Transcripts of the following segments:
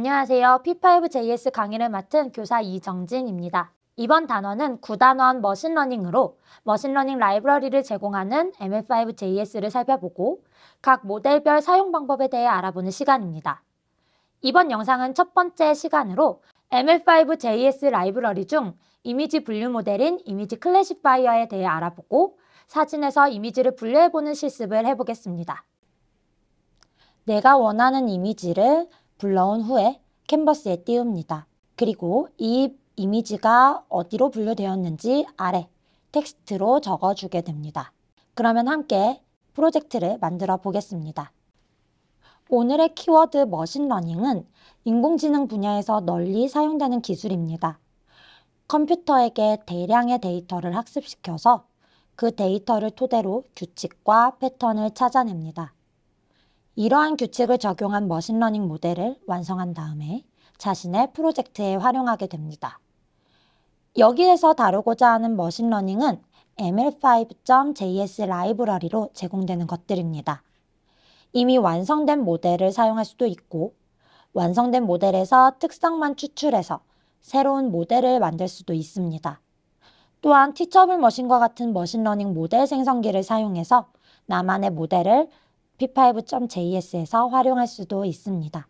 안녕하세요. P5JS 강의를 맡은 교사 이정진입니다. 이번 단원은 9단원 머신러닝으로 머신러닝 라이브러리를 제공하는 ML5JS를 살펴보고 각 모델별 사용 방법에 대해 알아보는 시간입니다. 이번 영상은 첫 번째 시간으로 ML5JS 라이브러리 중 이미지 분류 모델인 이미지 클래시파이어에 대해 알아보고 사진에서 이미지를 분류해보는 실습을 해보겠습니다. 내가 원하는 이미지를 불러온 후에 캔버스에 띄웁니다. 그리고 이 이미지가 어디로 분류되었는지 아래 텍스트로 적어주게 됩니다. 그러면 함께 프로젝트를 만들어 보겠습니다. 오늘의 키워드 머신러닝은 인공지능 분야에서 널리 사용되는 기술입니다. 컴퓨터에게 대량의 데이터를 학습시켜서 그 데이터를 토대로 규칙과 패턴을 찾아냅니다. 이러한 규칙을 적용한 머신러닝 모델을 완성한 다음에 자신의 프로젝트에 활용하게 됩니다. 여기에서 다루고자 하는 머신러닝은 ML5.js 라이브러리로 제공되는 것들입니다. 이미 완성된 모델을 사용할 수도 있고 완성된 모델에서 특성만 추출해서 새로운 모델을 만들 수도 있습니다. 또한 티처블 머신과 같은 머신러닝 모델 생성기를 사용해서 나만의 모델을 P5.js에서 활용할 수도 있습니다.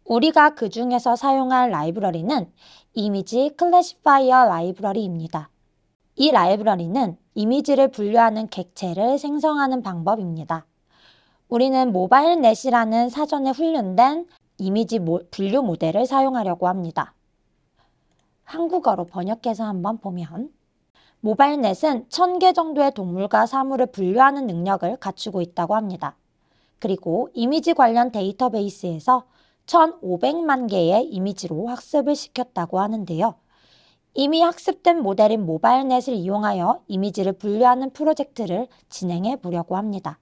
우리가 그 중에서 사용할 라이브러리는 이미지 클래시파이어 라이브러리입니다. 이 라이브러리는 이미지를 분류하는 객체를 생성하는 방법입니다. 우리는 모바일넷이라는 사전에 훈련된 이미지 분류 모델을 사용하려고 합니다. 한국어로 번역해서 한번 보면 모바일넷은 1000개 정도의 동물과 사물을 분류하는 능력을 갖추고 있다고 합니다. 그리고 이미지 관련 데이터베이스에서 1500만 개의 이미지로 학습을 시켰다고 하는데요. 이미 학습된 모델인 모바일넷을 이용하여 이미지를 분류하는 프로젝트를 진행해 보려고 합니다.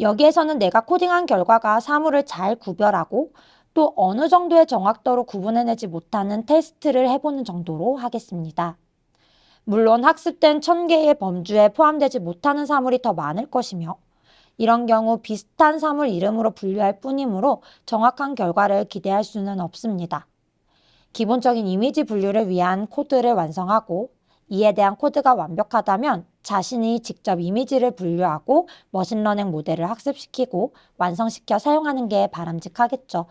여기에서는 내가 코딩한 결과가 사물을 잘 구별하고 또 어느 정도의 정확도로 구분해내지 못하는 테스트를 해보는 정도로 하겠습니다. 물론 학습된 1000개의 범주에 포함되지 못하는 사물이 더 많을 것이며 이런 경우 비슷한 사물 이름으로 분류할 뿐이므로 정확한 결과를 기대할 수는 없습니다. 기본적인 이미지 분류를 위한 코드를 완성하고 이에 대한 코드가 완벽하다면 자신이 직접 이미지를 분류하고 머신러닝 모델을 학습시키고 완성시켜 사용하는 게 바람직하겠죠.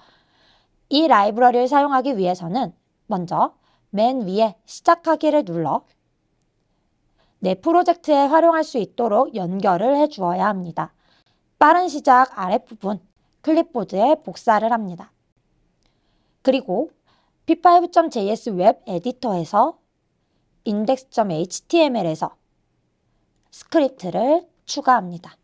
이 라이브러리를 사용하기 위해서는 먼저 맨 위에 시작하기를 눌러 내 프로젝트에 활용할 수 있도록 연결을 해주어야 합니다. 빠른 시작 아랫부분 클립보드에 복사를 합니다. 그리고 P5.js 웹 에디터에서 index.html에서 스크립트를 추가합니다.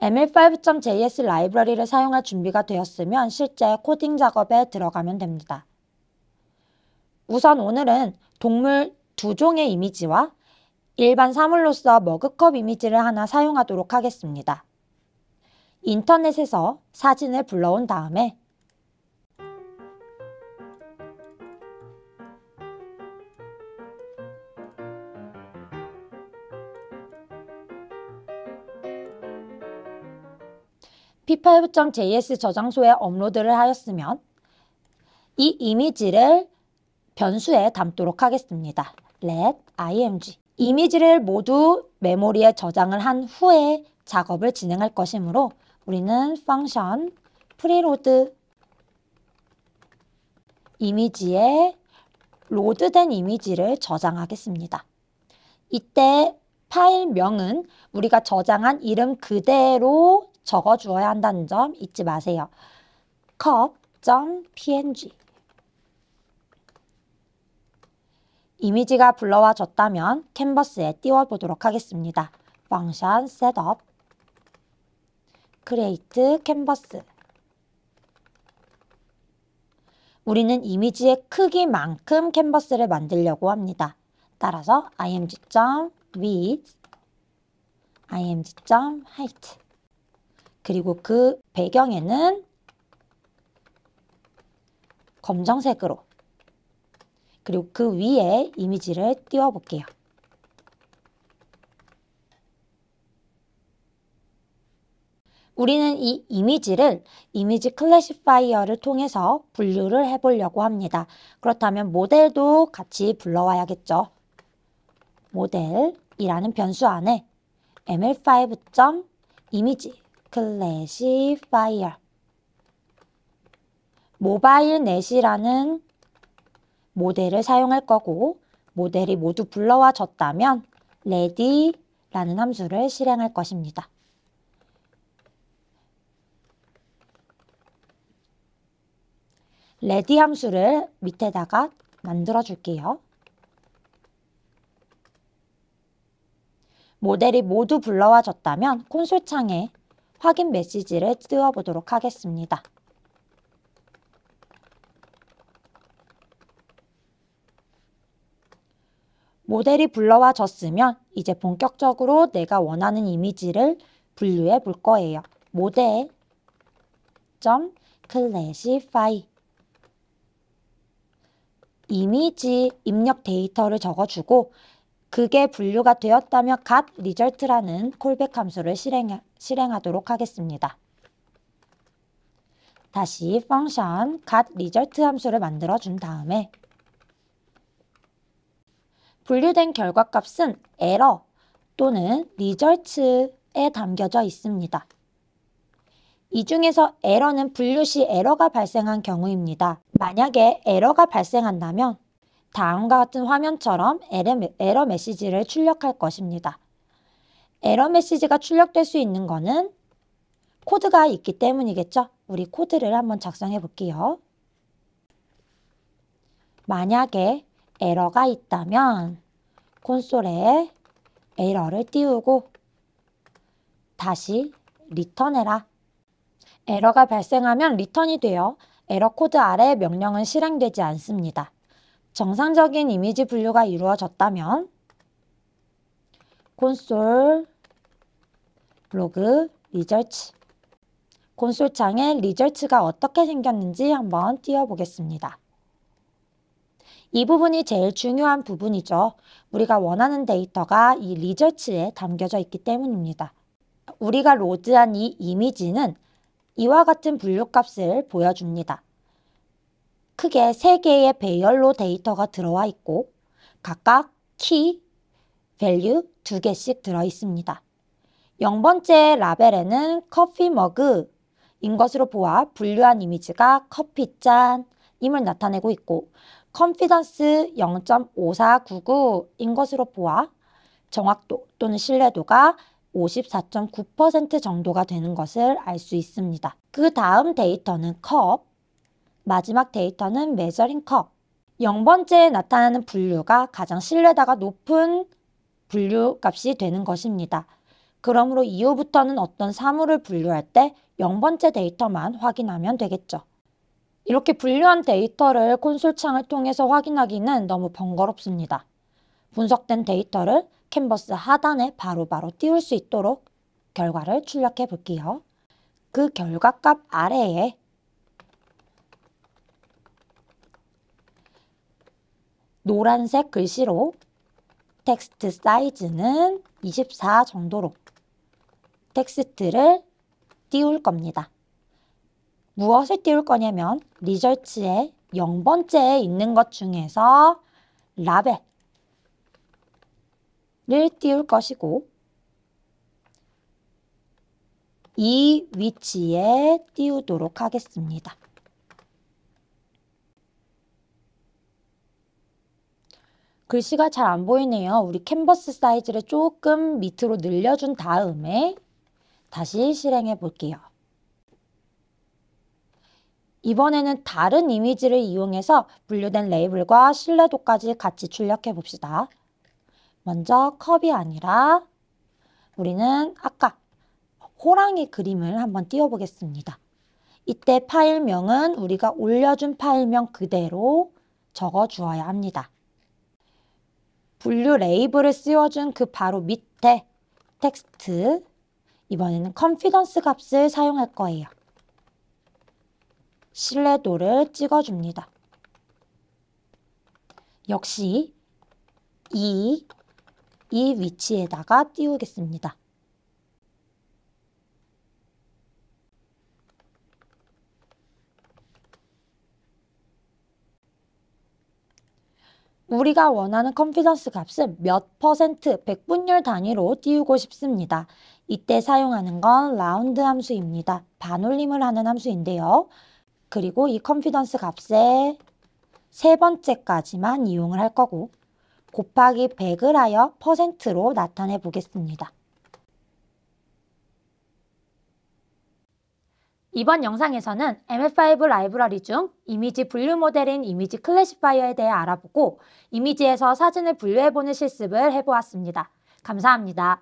ML5.js 라이브러리를 사용할 준비가 되었으면 실제 코딩 작업에 들어가면 됩니다. 우선 오늘은 동물 2종의 이미지와 일반 사물로서 머그컵 이미지를 하나 사용하도록 하겠습니다. 인터넷에서 사진을 불러온 다음에 P5.js 저장소에 업로드를 하였으면 이 이미지를 변수에 담도록 하겠습니다. let img 이미지를 모두 메모리에 저장을 한 후에 작업을 진행할 것이므로 우리는 펑션 preload 이미지에 로드된 이미지를 저장하겠습니다. 이때 파일명은 우리가 저장한 이름 그대로 적어주어야 한다는 점 잊지 마세요. cup.png 이미지가 불러와졌다면 캔버스에 띄워보도록 하겠습니다. 펑션 setup create canvas 우리는 이미지의 크기만큼 캔버스를 만들려고 합니다. 따라서 img.width img.height 그리고 그 배경에는 검정색으로 그리고 그 위에 이미지를 띄워볼게요. 우리는 이 이미지를 이미지 클래시파이어를 통해서 분류를 해보려고 합니다. 그렇다면 모델도 같이 불러와야겠죠. 모델이라는 변수 안에 ml5.image classifier 모바일 넷이라는 모델을 사용할 거고, 모델이 모두 불러와졌다면 ready라는 함수를 실행할 것입니다. ready 함수를 밑에다가 만들어 줄게요. 모델이 모두 불러와졌다면 콘솔 창에 확인 메시지를 띄워보도록 하겠습니다. 모델이 불러와졌으면 이제 본격적으로 내가 원하는 이미지를 분류해 볼 거예요. model.classify 이미지 입력 데이터를 적어주고 그게 분류가 되었다면 getResult라는 콜백 함수를 실행하도록 하겠습니다. 다시 펑션 getResult 함수를 만들어 준 다음에 분류된 결과값은 에러 또는 results에 담겨져 있습니다. 이 중에서 에러는 분류 시 에러가 발생한 경우입니다. 만약에 에러가 발생한다면 다음과 같은 화면처럼 에러 메시지를 출력할 것입니다. 에러 메시지가 출력될 수 있는 것은 코드가 있기 때문이겠죠? 우리 코드를 한번 작성해 볼게요. 만약에 에러가 있다면 콘솔에 에러를 띄우고 다시 리턴해라. 에러가 발생하면 리턴이 되어 에러 코드 아래 명령은 실행되지 않습니다. 정상적인 이미지 분류가 이루어졌다면 콘솔 로그 리절츠 콘솔 창에 리절츠가 어떻게 생겼는지 한번 띄워보겠습니다. 이 부분이 제일 중요한 부분이죠. 우리가 원하는 데이터가 이 리절츠에 담겨져 있기 때문입니다. 우리가 로드한 이 이미지는 이와 같은 분류값을 보여줍니다. 크게 3개의 배열로 데이터가 들어와 있고 각각 키, 밸류 2개씩 들어있습니다. 0번째 라벨에는 커피 머그인 것으로 보아 분류한 이미지가 커피잔임을 나타내고 있고 컨피던스 0.5499인 것으로 보아 정확도 또는 신뢰도가 54.9% 정도가 되는 것을 알 수 있습니다. 그 다음 데이터는 컵, 마지막 데이터는 메저링 컵. 0번째에 나타나는 분류가 가장 신뢰도가 높은 분류 값이 되는 것입니다. 그러므로 이후부터는 어떤 사물을 분류할 때 0번째 데이터만 확인하면 되겠죠. 이렇게 분류한 데이터를 콘솔 창을 통해서 확인하기는 너무 번거롭습니다. 분석된 데이터를 캔버스 하단에 바로바로 띄울 수 있도록 결과를 출력해 볼게요. 그 결과값 아래에 노란색 글씨로 텍스트 사이즈는 24 정도로 텍스트를 띄울 겁니다. 무엇을 띄울 거냐면 리절츠의 0번째에 있는 것 중에서 라벨을 띄울 것이고 이 위치에 띄우도록 하겠습니다. 글씨가 잘 안 보이네요. 우리 캔버스 사이즈를 조금 밑으로 늘려준 다음에 다시 실행해 볼게요. 이번에는 다른 이미지를 이용해서 분류된 레이블과 신뢰도까지 같이 출력해 봅시다. 먼저 컵이 아니라 우리는 아까 호랑이 그림을 한번 띄워 보겠습니다. 이때 파일명은 우리가 올려준 파일명 그대로 적어 주어야 합니다. 분류 레이블을 씌워준 그 바로 밑에 텍스트, 이번에는 컨피던스 값을 사용할 거예요. 신뢰도를 찍어줍니다. 역시 이 위치에다가 띄우겠습니다. 우리가 원하는 컨피던스 값은 몇 퍼센트, 백분율 단위로 띄우고 싶습니다. 이때 사용하는 건 라운드 함수입니다. 반올림을 하는 함수인데요. 그리고 이 컨피던스 값의 세 번째까지만 이용을 할 거고 곱하기 100을 하여 퍼센트로 나타내 보겠습니다. 이번 영상에서는 MS5 라이브러리 중 이미지 분류 모델인 이미지 클래시파이어에 대해 알아보고 이미지에서 사진을 분류해보는 실습을 해보았습니다. 감사합니다.